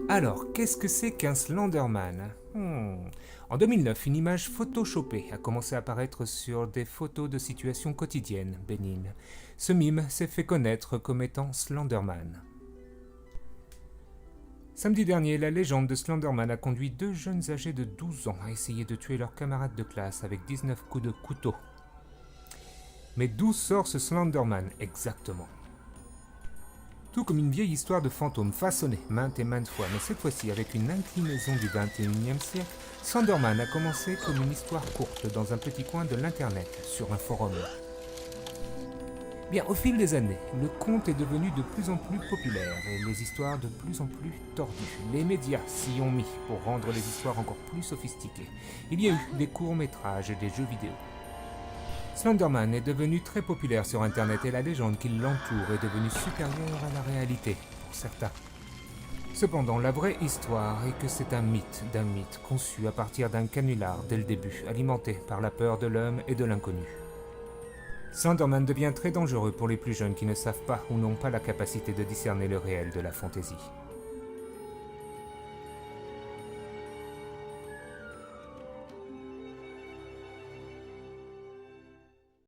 Alors, qu'est-ce que c'est qu'un Slenderman? En 2009, une image photoshopée a commencé à apparaître sur des photos de situations quotidiennes, bénignes. Ce mime s'est fait connaître comme étant Slenderman. Samedi dernier, la légende de Slenderman a conduit deux jeunes âgés de 12 ans à essayer de tuer leurs camarades de classe avec 19 coups de couteau. Mais d'où sort ce Slenderman exactement? Tout comme une vieille histoire de fantôme façonnée maintes et maintes fois, mais cette fois-ci avec une inclinaison du XXIe siècle, Slenderman a commencé comme une histoire courte dans un petit coin de l'internet, sur un forum. Bien, au fil des années, le conte est devenu de plus en plus populaire et les histoires de plus en plus tordues. Les médias s'y ont mis pour rendre les histoires encore plus sophistiquées. Il y a eu des courts-métrages et des jeux vidéo. Slenderman est devenu très populaire sur internet et la légende qui l'entoure est devenue supérieure à la réalité, pour certains. Cependant, la vraie histoire est que c'est un mythe d'un mythe conçu à partir d'un canular dès le début, alimenté par la peur de l'homme et de l'inconnu. Slenderman devient très dangereux pour les plus jeunes qui ne savent pas ou n'ont pas la capacité de discerner le réel de la fantaisie.